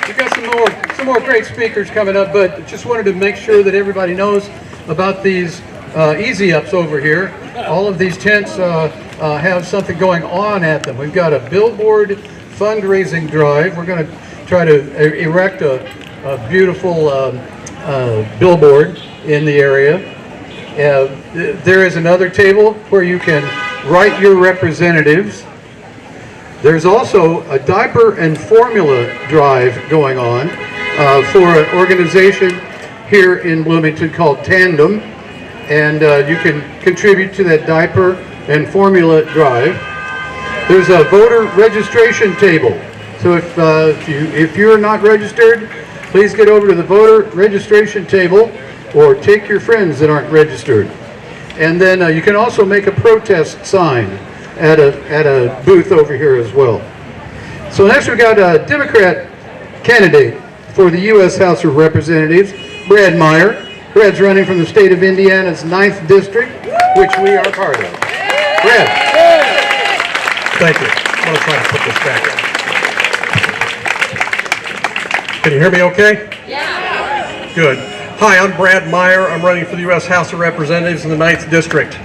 We've got some more great speakers coming up, but just wanted to make sure that everybody knows about these easy ups over here. All of these tents have something going on at them. We've got a billboard fundraising drive. We're going to try to erect a beautiful billboard in the area. There is another table where you can write your representatives. There's also a diaper and formula drive going on for an organization here in Bloomington called Tandem, and you can contribute to that diaper and formula drive. There's a voter registration table, so if you're not registered, please get over to the voter registration table or take your friends that aren't registered. And then you can also make a protest sign at a booth over here as well. So next we've got a Democrat candidate for the U.S. House of Representatives, Brad Meyer. Brad's running from the state of Indiana's 9th District, which we are part of. Brad. Thank you. I'm going to try to put this back up. Can you hear me okay? Yeah. Good. Hi, I'm Brad Meyer. I'm running for the U.S. House of Representatives in the 9th District.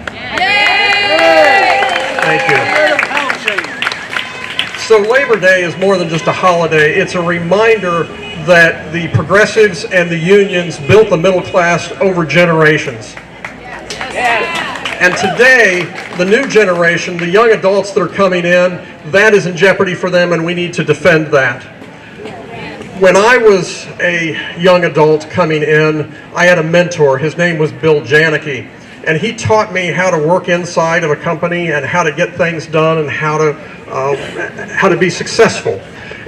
Thank you. So Labor Day is more than just a holiday. It's a reminder that the progressives and the unions built the middle class over generations. And today, the new generation, the young adults that are coming in, that is in jeopardy for them, and we need to defend that. When I was a young adult coming in, I had a mentor. His name was Bill Janicki. And he taught me how to work inside of a company and how to get things done and how to be successful.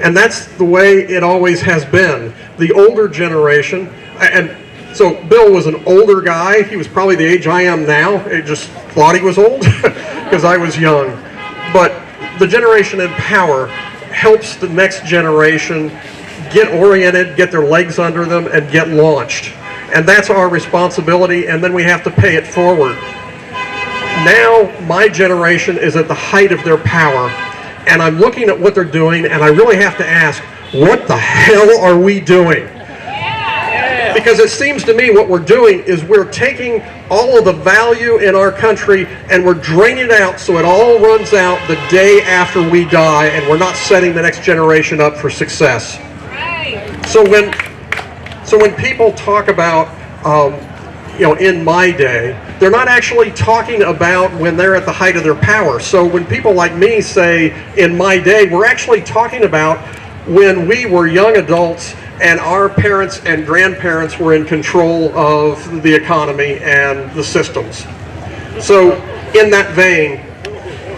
And that's the way it always has been. The older generation, and so Bill was an older guy. He was probably the age I am now. I just thought he was old because I was young. But the generation in power helps the next generation get oriented, get their legs under them, and get launched. And that's our responsibility, and then we have to pay it forward. Now, my generation is at the height of their power, and I'm looking at what they're doing, and I really have to ask, what the hell are we doing? Because it seems to me what we're doing is we're taking all of the value in our country and we're draining it out so it all runs out the day after we die, and we're not setting the next generation up for success. So when people talk about, in my day, they're not actually talking about when they're at the height of their power. So when people like me say, in my day, we're actually talking about when we were young adults and our parents and grandparents were in control of the economy and the systems. So in that vein,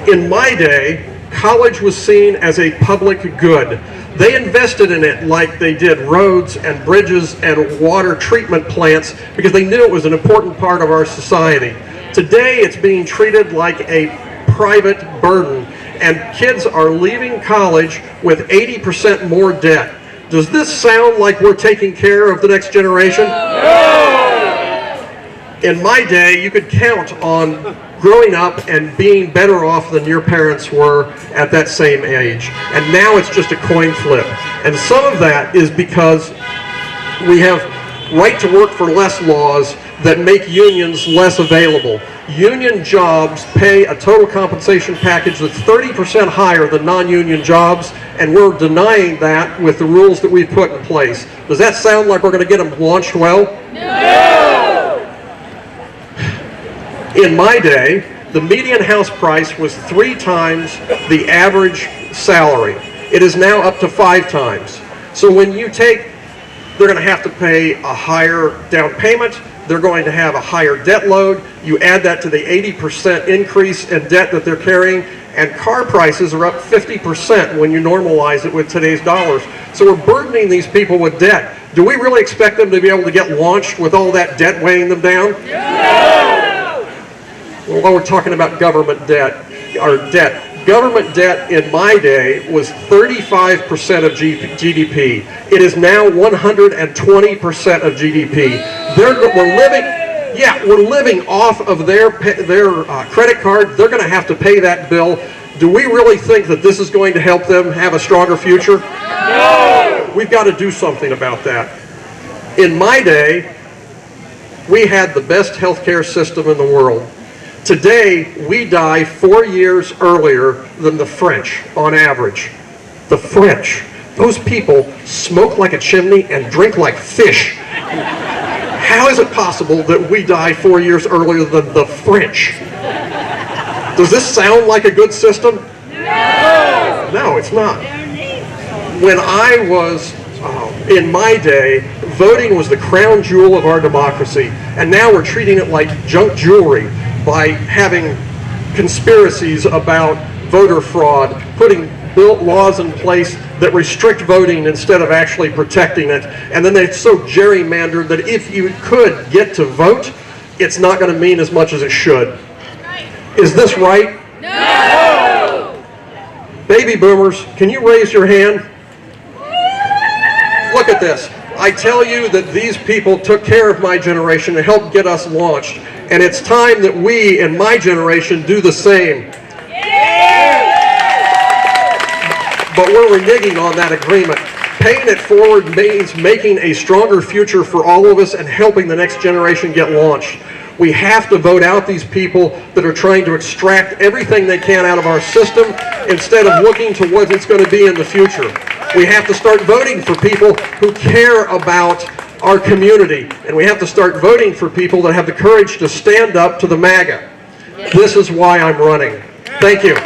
in my day, college was seen as a public good. They invested in it like they did roads and bridges and water treatment plants because they knew it was an important part of our society. Today it's being treated like a private burden, and kids are leaving college with 80% more debt. Does this sound like we're taking care of the next generation? No! In my day, you could count on growing up and being better off than your parents were at that same age. And now it's just a coin flip. And some of that is because we have right to work for less laws that make unions less available. Union jobs pay a total compensation package that's 30% higher than non-union jobs, and we're denying that with the rules that we've put in place. Does that sound like we're going to get them launched well? No! In my day, the median house price was 3 times the average salary. It is now up to 5 times. So when you take, they're going to have to pay a higher down payment, they're going to have a higher debt load, you add that to the 80% increase in debt that they're carrying, and car prices are up 50% when you normalize it with today's dollars. So we're burdening these people with debt. Do we really expect them to be able to get launched with all that debt weighing them down? No! Well, while we're talking about government debt, government debt in my day was 35% of GDP. It is now 120% of GDP. We're living off of their credit card. They're going to have to pay that bill. Do we really think that this is going to help them have a stronger future? No! we've got to do something about that. In my day, we had the best healthcare system in the world. Today, we die 4 years earlier than the French on average. The French, those people smoke like a chimney and drink like fish. How is it possible that we die 4 years earlier than the French? Does this sound like a good system? No! No, it's not. When I was in my day, voting was the crown jewel of our democracy, and now we're treating it like junk jewelry by having conspiracies about voter fraud, putting laws in place that restrict voting instead of actually protecting it, and then it's so gerrymandered that if you could get to vote, it's not going to mean as much as it should. Is this right? No! Baby boomers, can you raise your hand? Look at this. I tell you that these people took care of my generation to help get us launched, and it's time that we in my generation do the same. But we're reneging on that agreement. Paying it forward means making a stronger future for all of us and helping the next generation get launched. We have to vote out these people that are trying to extract everything they can out of our system instead of looking to what it's going to be in the future. We have to start voting for people who care about our community, and we have to start voting for people that have the courage to stand up to the MAGA. This is why I'm running. Thank you.